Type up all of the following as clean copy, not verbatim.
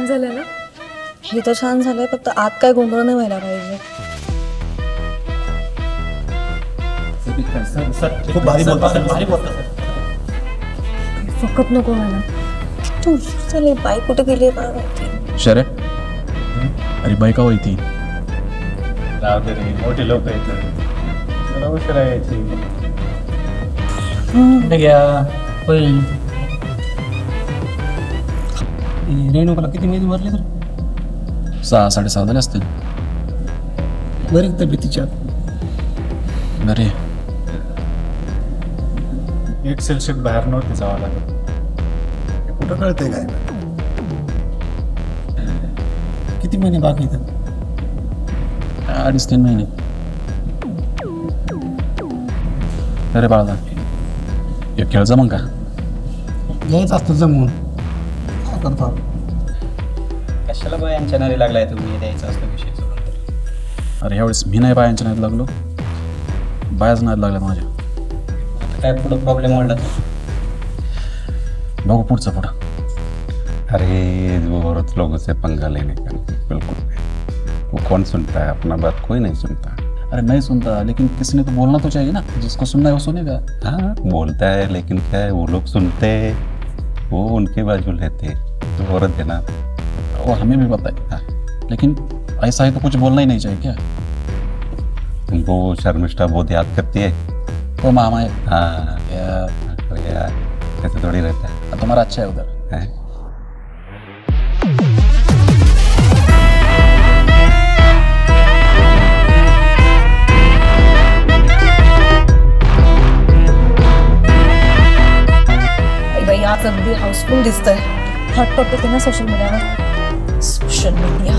झालं ना? हे तर छान झालंय, फक्त आत काय गोंधळ नाही व्हायला पाहिजे. खूप भारी बोलता. फकत नको मला. तू चालेल, बाई कुठे गेली काय माहिती. शरे अरे बाई का होती मोठे लोक आहेत, उशिरा यायची. होईल. रेणुकाला किती महिने भरले तर 6-6.5 झाले असतील. बरी तब्येतीच्या अरे एक्सेल शीट बाहेर नव्हती जावं लागत. कुठं कळतंय काय? किती महिने बाकी इथं? 2.5-3 महिने. अरे बाळा हे खेळ जमन का? यायचं असतं जमून. काय करतो कशाला बायांच्या नादी लागलाय तुम्ही? द्यायचा असतो विषय सोडून. अरे ह्यावेळेस मी नाही बायांच्या नादी लागलो, बायाच नादी लागल्या माझ्या. आता काय पुढं प्रॉब्लेम वाढला तर बघू पुढचं पुढं. अरे इस औरत लोगों से पंगा लेने का बिल्कुल नहीं. वो कौन सुनता है? अपना बात कोई नहीं सुनता. अरे नहीं सुनता, लेकिन किसी ने तो बोलना तो चाहिए ना. जिसको सुनना है वो सुनेगा. हाँ बोलता है, लेकिन क्या है, वो लोग सुनते हैं, वो उनकी बाजू लेते हैं. तो औरत है ना, वो हमें भी पता है. हाँ. लेकिन ऐसा ही तो कुछ बोलना ही नहीं चाहिए क्या? तुमको शर्मिष्ठा बहुत याद करती है. वो मामा है. हाँ यार ऐसे थोड़ी रहता है. तुम्हारा अच्छा है उधर है? बाई आज अगदी हाऊसफुल दिसतंय. हॉट टॉपिक आहे ना सोशल मीडियावर. सोशल मीडिया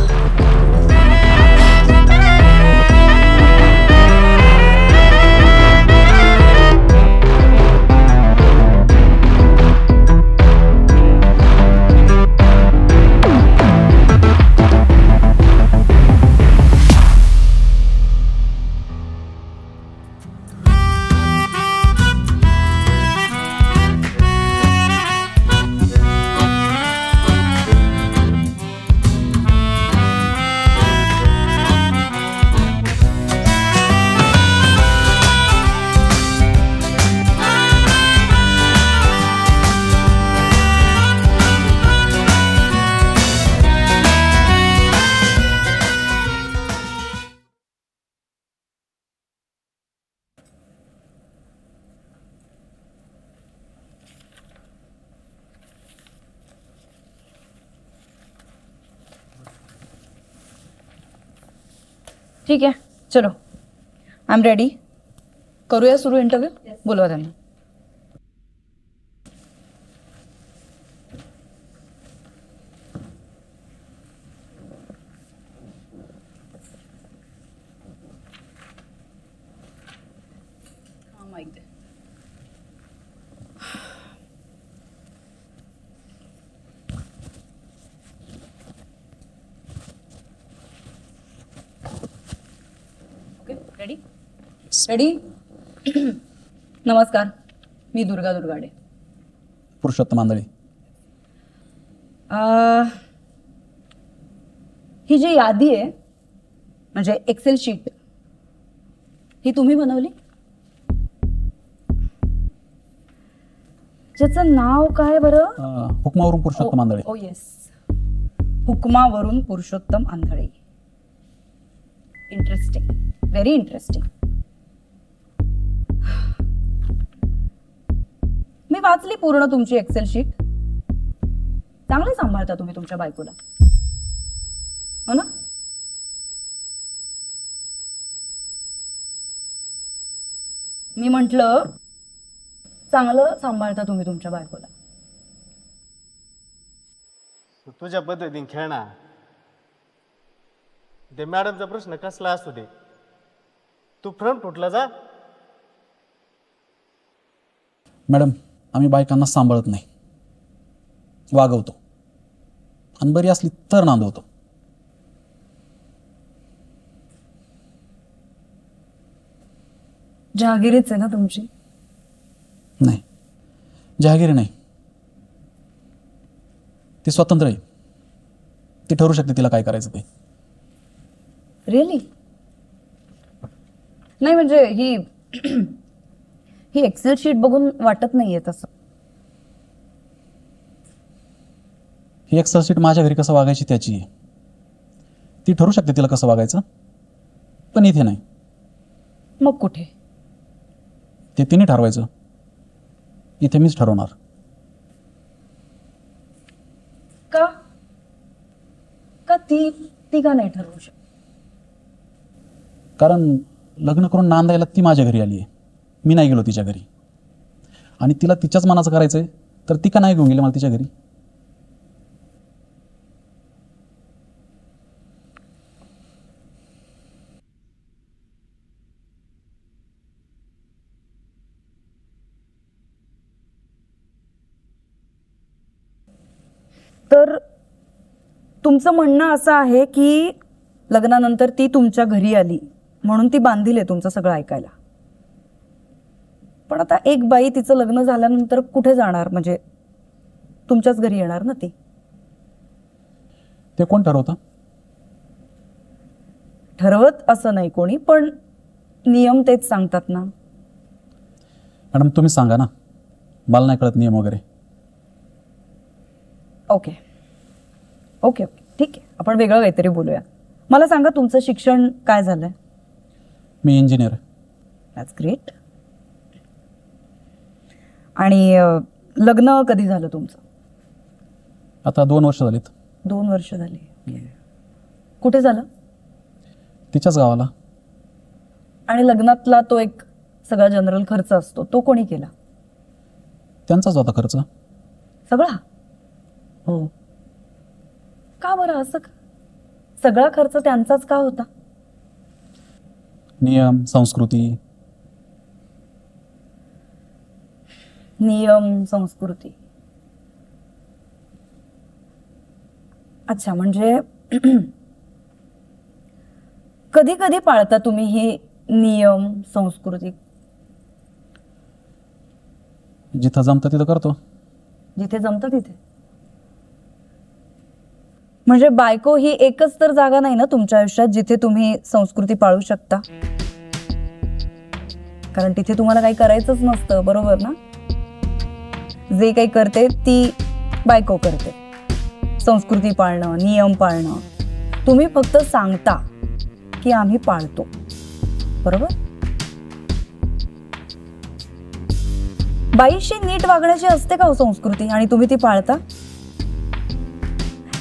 ठीक आहे, चलो आय एम रेडी. करूया सुरू इंटरव्ह्यू. बोलवा त्यांना. Ready ready. नमस्कार, मी दुर्गा दुर्गाडे. पुरुषोत्तम आंधळे. ही जी यादी आहे म्हणजे एक्सेल शीट, ही तुम्ही बनवली? ज्याचं नाव काय बरं? हुकमावरून पुरुषोत्तम आंधळे. ओ येस, हुकमावरून Purushottam Andhale. Interesting, very interesting. मी वाचली पूर्ण तुमची एक्सेल शीट. चांगले सांभाळता तुम्ही तुमच्या बायकोला, हो ना? मी म्हंटल चांगलं सांभाळता तुम्ही तुमच्या बायकोला. तुझ्या पद्धतीने खेळणार. ते मॅडमचा प्रश्न कसला असू दे, तू फ्रंट फुटला जा. मॅडम आम्ही बायकांना सांभाळत नाही, वागवतो, आणि बरी असली तर नांदवतो. जहागिरीच आहे ना तुमची? नाही, जहागिरी नाही, ती स्वतंत्र आहे. ती ठरू शकते तिला काय करायचं ते. रिअली? नाही म्हणजे ही ही एक्सेल शीट बघून वाटत नाहीये तसं. ही एक्सेल शीट माझ्या घरी कसं वागायची त्याची आहे. ती ठरू शकते तिला कसं वागायचं, पण इथे नाही. मग कुठे? ते तिने ठरवायचं, इथे मीच ठरवणार. का का ती का नाही ठरवू शकत? कारण लग्न करून नांदायला ती माझ्या घरी आली आहे, मी नाही गेलो तिच्या घरी. आणि तिला तिच्याच मनाचं करायचं आहे तर ती का नाही घेऊन गेली मला तिच्या घरी? तर तुमचं म्हणणं असं आहे की लग्नानंतर ती तुमच्या घरी आली म्हणून ती बांधील आहे तुमचं सगळं ऐकायला. पण आता एक बाई तिचं लग्न झाल्यानंतर कुठे जाणार? म्हणजे तुमच्याच घरी येणार ना ती. ते कोण ठरवतं? ठरवत असं नाही कोणी, पण नियम तेच सांगतात ना. मॅडम तुम्ही सांगा ना, मला नाही कळत नियम वगैरे. ओके ओके ओके ठीक आहे, आपण वेगळं काहीतरी बोलूया. मला सांगा तुमचं शिक्षण काय झालंय? मी इंजिनियर आहे. That's great. आणि लग्न कधी झालं तुमचं? आता 2 वर्ष झालीत. 2 वर्ष झाली. कुठे झालं? तिच्याच गावाला. आणि लग्नातला तो एक सगळा जनरल खर्च असतो तो कोणी केला? त्यांचाच होता खर्च. सगळा? हो. का बरं असं का? सगळा खर्च त्यांचाच का होता? नियम, संस्कृती. नियम, संस्कृती. अच्छा, म्हणजे कधी कधी पाळता तुम्ही ही नियम, संस्कृती? जिथं जमतं तिथं करतो. जिथे जमतं तिथे? म्हणजे बायको ही एकच तर जागा नाही ना तुमच्या आयुष्यात जिथे तुम्ही संस्कृती पाळू शकता? कारण तिथे तुम्हाला काही करायचंच नसतं, बरोबर ना? जे काही करते ती बायको करते. संस्कृती पाळणं, नियम पाळणं. तुम्ही फक्त सांगता की आम्ही पाळतो, बरोबर? बाईशी नीट वागण्याची असते का हो संस्कृती, आणि तुम्ही ती पाळता?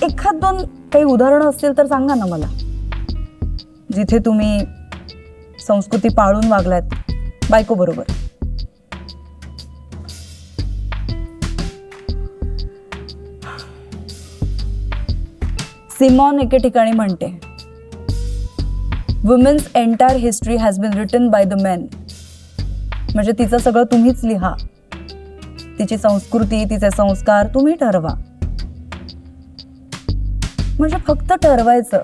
एखाद 2 काही उदाहरणं असतील तर सांगा ना मला, जिथे तुम्ही संस्कृती पाळून वागलात बायको बरोबर. सिमॉन एके ठिकाणी म्हणते, women's entire history has been written by the men. म्हणजे तिचं सगळं तुम्हीच लिहा, तिची संस्कृती, तिचे संस्कार तुम्ही ठरवा. म्हणजे फक्त ठरवायचं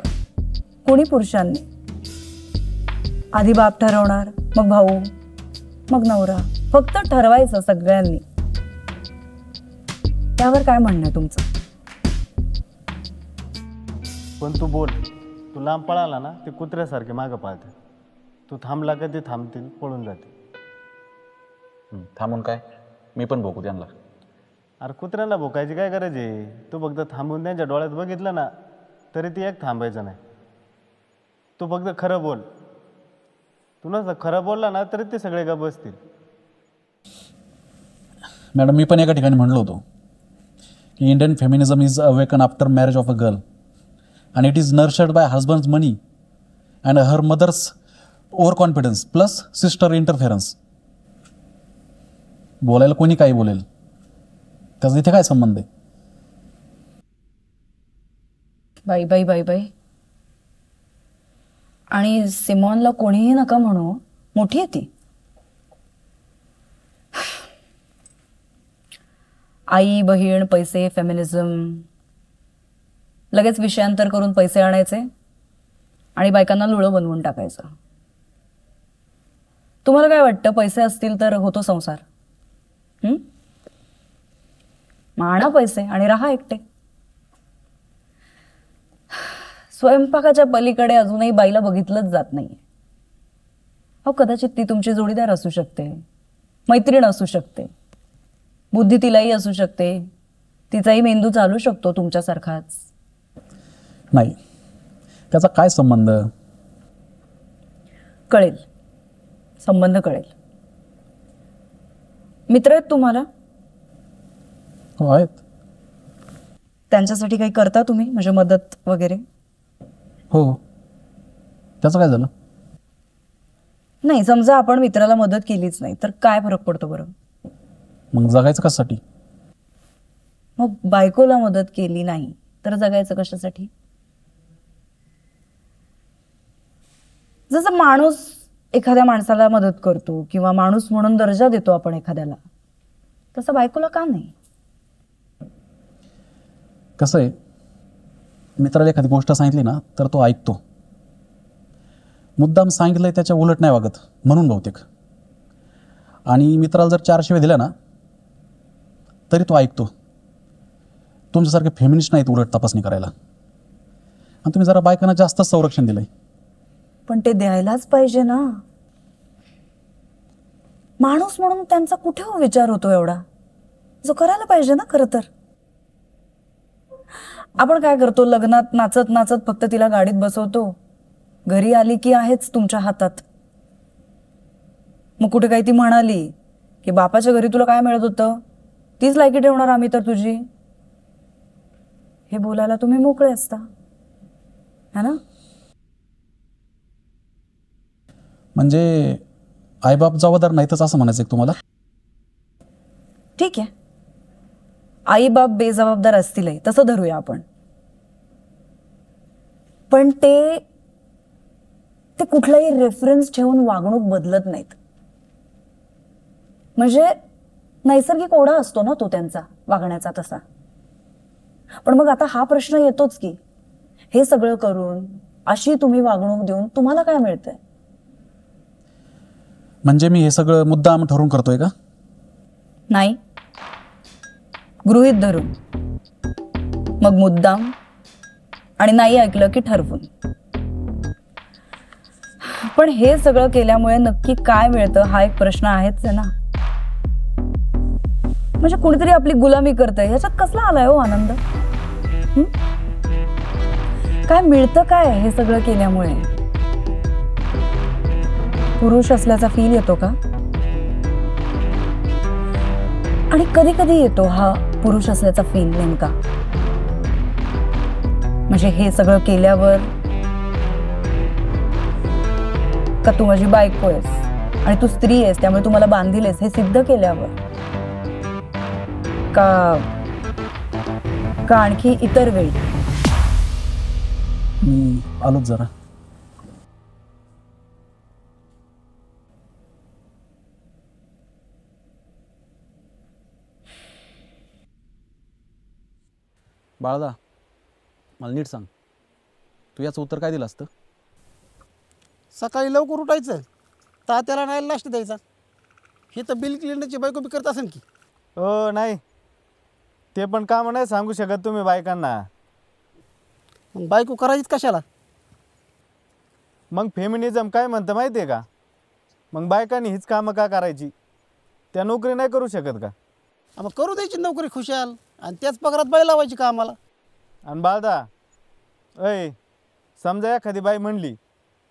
कोणी पुरुषांनी. आधी बाप ठरवणार, मग भाऊ, मग नवरा. फक्त ठरवायचं सगळ्यांनी. त्यावर काय म्हणणं आहे तुमचं? पण तू बोल, तू लांब पळाला ना ते कुत्र्यासारखे मागं पाळते. तू थांबला का ते थांबतील, पळून जाते. थांबून काय, मी पण भोगू त्यांना. अरे कुत्र्यांना भोकायची काय गरज आहे? तू फक्त थांबून त्यांच्या डोळ्यात बघितलं ना तरी ती एक थांबायचं नाही. तू फक्त खरं बोल. तू नसतं खरं बोलला ना तरी ते सगळे गप बसतील. मॅडम मी पण एका ठिकाणी म्हणलो होतो की Indian feminism is awaken after marriage of a girl and it is nurtured by husband's money and her mother's overconfidence plus sister interference. बोलायला कोणी काही बोलेल, त्याचा इथे काय संबंध आहे? बाई बाई बाई बाई. आणि सिमॉनला कोणीही नका म्हणू, मोठी आहे ती. आई, बहीण, पैसे, फेमिनिझम, लगेच विषयांतर करून पैसे आणायचे आणि बायकांना लुळं बनवून टाकायचं. तुम्हाला काय वाटतं, पैसे असतील तर होतो संसार? मग आणा पैसे आणि राहा एकटे. स्वयंपाकाच्या पलीकडे अजूनही बाईला बघितलंच जात नाहीये. हो, कदाचित ती तुमची जोडीदार असू शकते, मैत्रीण असू शकते, बुद्धी तिलाही असू शकते, तिचाही मेंदू चालू शकतो तुमच्यासारखाच. नाही, त्याचा काय संबंध? कळेल, संबंध कळेल. मित्र आहेत तुम्हाला? हो आहेत. त्यांच्यासाठी काही करता तुम्ही, म्हणजे मदत वगैरे? हो. त्याचं काय झालं? नाही, समजा आपण मित्राला मदत केलीच नाही तर काय फरक पडतो बरं? मग जगायचं कशासाठी? मग बायकोला मदत केली नाही तर जगायचं कशासाठी? जसं माणूस एखाद्या माणसाला मदत करतो किंवा माणूस म्हणून दर्जा देतो आपण एखाद्याला, तसं बायकोला का नाही? कसं आहे, मित्राला एखादी गोष्ट सांगितली ना तर तो ऐकतो. मुद्दाम सांगितलंय त्याच्या उलट नाही वागत, म्हणून बहुतेक. आणि मित्राला जर 4 शिव्या दिल्या ना तरी तो ऐकतो. तुमच्यासारखे फेमिनिस्ट नाहीत उलट तपासणी करायला. आणि तुम्ही जरा बायकांना जास्तच संरक्षण दिलंय. पण ते द्यायलाच पाहिजे ना. माणूस म्हणून त्यांचा कुठे विचार होतो एवढा, जो करायला पाहिजे ना. खरं तर आपण काय करतो, लग्नात नाचत नाचत फक्त तिला गाडीत बसवतो, घरी आली की आहेच तुमच्या हातात. मग कुठे काही ती म्हणाली की बापाच्या घरी तुला काय मिळत होतं, तीच लायकी ठेवणार आम्ही तर तुझी, हे बोलायला तुम्ही मोकळे असता, है ना? म्हणजे आईबाप जबाबदार नाहीतच असं म्हणायचं आहे तुम्हाला? ठीक आहे, आई बाप बेजबाबदार असतीलही, तसं धरूया आपण. पण ते कुठलाही रेफरन्स ठेवून वागणूक बदलत नाहीत. म्हणजे नैसर्गिक ओढा असतो ना तो त्यांचा वागण्याचा तसा. पण मग आता हा प्रश्न येतोच की हे सगळं करून अशी तुम्ही वागणूक देऊन तुम्हाला काय मिळतंय? म्हणजे मी हे सगळं मुद्दाम ठरवून करतोय का? नाही, गृहीत धरून, मग मुद्दाम, आणि नाही ऐकलं की ठरवून. पण हे सगळं केल्यामुळे नक्की काय मिळतं हा एक प्रश्न आहेच आहे ना. म्हणजे कुणीतरी आपली गुलामी करतंय, ह्याच्यात कसला आलाय हो आनंद? काय मिळतं काय हे सगळं केल्यामुळे? पुरुष असल्याचा फील येतो का? आणि कधी कधी येतो हा पुरुष असल्याचा फील नेमका. म्हणजे हे सगळं केल्यावर, का तू माझी बायको आहेस आणि तू स्त्री आहेस त्यामुळे तू मला बांधील आहेस हे सिद्ध केल्यावर, का आणखी इतर वेळी? मी आलोच जरा. बाळदा, मला नीट सांग, तू याचं उत्तर काय दिलं असतं? सकाळी लवकर उठायचं, तात्याला नाही नाश्ता द्यायचा. हे तर बिल क्लिनरची बायको बी करत असेल की? हो, नाही ते पण काम नाही सांगू शकत तुम्ही बायकांना. मग बायको करायचीच कशाला? मग फेमिनिझम काय म्हणतं माहिती आहे का? मग बायकांनी हीच कामं का करायची? त्या नोकरी नाही करू शकत का? मग करू द्यायची नोकरी खुशाल, आणि त्याच पगारात बाई लावायची का आम्हाला? आणि बाळदा, अय समजा एखादी बाई म्हणली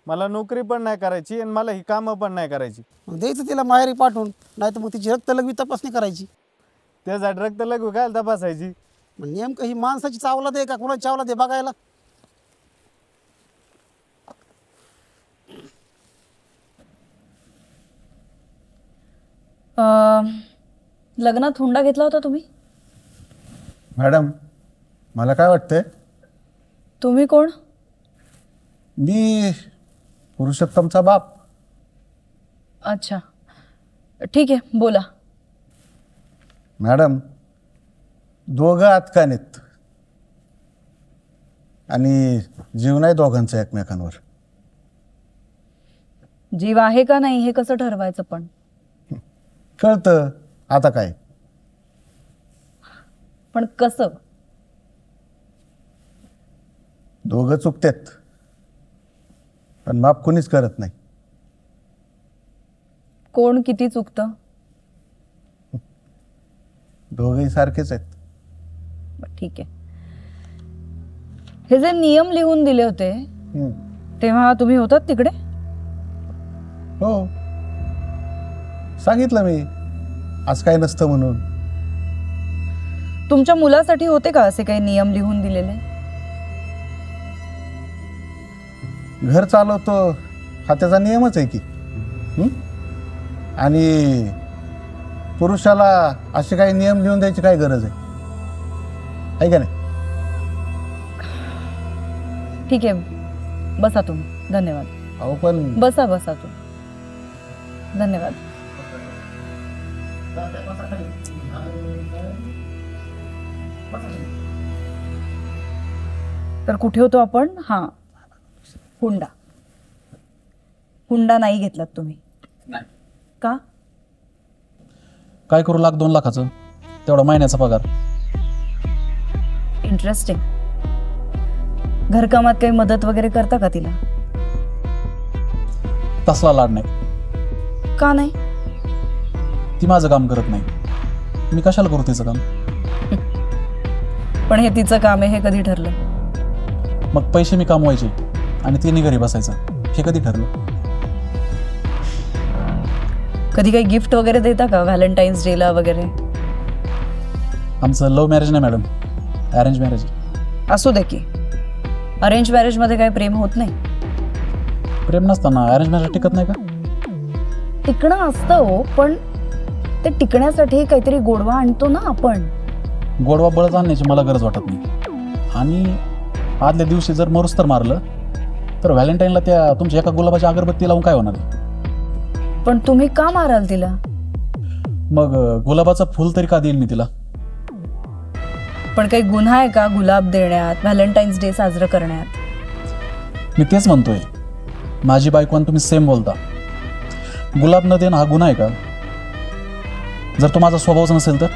मला नोकरी पण नाही करायची आणि मला ही कामं पण नाही करायची, मग द्यायचं तिला माहेरी पाठवून, नाही तर मग तिची रक्तलघवी तपासणी करायची. त्यासाठी रक्त लघवी काय तपासायची? मग नेमकं ही माणसाची चावला दे का कुणाची चावला दे बघायला? लग्नात हुंडा घेतला होता तुम्ही? मॅडम, मला काय वाटतंय, तुम्ही कोण? मी पुरुषोत्तमचा बाप. अच्छा, ठीक आहे, बोला. मॅडम, दोघं आतकानीत आणि जीव नाही दोघांचा एकमेकांवर. जीव आहे का नाही हे कसं ठरवायचं? पण कळतं आता काय. पण कसं? दोघं चुकतेत, पण माफ कुणीच करत नाही. कोण किती चुकतं? दोघंही सारखेच आहेत. बरं, ठीक आहे. हे जे नियम लिहून दिले होते हम्म. तेव्हा तुम्ही होतात तिकडे? हो, सांगितलं मी आज काय नसतं म्हणून. तुमच्या मुलासाठी होते का असे काही नियम लिहून दिलेले? घर चालवतो हा त्याचा नियमच आहे की. आणि पुरुषाला असे काही नियम लिहून द्यायची काय गरज आहे का नाही? ठीक आहे, बसा तुम्ही. धन्यवाद. अहो पण बसा तुम्ही. धन्यवाद. तर कुठे होतो आपण? हां, हुंडा. हुंडा नाही घेतलात तुम्ही का? काय करू, 1-2 लाखाचं तेवढा महिन्याचा पगार. इंटरेस्टिंग. घरकामात काही मदत वगैरे करता का तिला? तसला लाड नाही. का नाही? ती माझं काम करत नाही, मी कशाला करू तिचं काम? पण हे तिचं काम आहे हे कधी ठरलं? मग पैसे मी कमवायचे आणि तिने घरी बसायचं, हे कधी ठरलं? कधी काही गिफ्ट वगैरे देता का व्हॅलेंटाईन्स डेला वगैरे? आमचं लव्ह मॅरेज नाही मॅडम, अरेंज मॅरेज. असू दे की, अरेंज मॅरेजमध्ये काही प्रेम होत नाही. प्रेम नसताना अरेंज मॅरेज टिकत नाही का? टिकणं असतं हो, पण ते टिकण्यासाठी काहीतरी गोडवा आणतो ना आपण. गोडवा बळच आणण्याची मला गरज वाटत नाही. आणि आदल्या दिवशी जर मरुस्तर मारलं तर व्हॅलेंटाईनला त्या तुमच्या एका गुलाबाची अगरबत्ती लावून काय होणार? पण तुम्ही का माराल तिला? मग गुलाबाचं फुल तरी का देईल मी तिला? पण काही गुन्हा आहे का गुलाब देण्यात, व्हॅलेंटाईन्स डे साजरं करण्यात? मी तेच म्हणतोय, माझी बायको आणि तुम्ही सेम बोलता. गुलाब न देणं हा गुन्हा आहे का? जर तो माझा स्वभावच नसेल तर?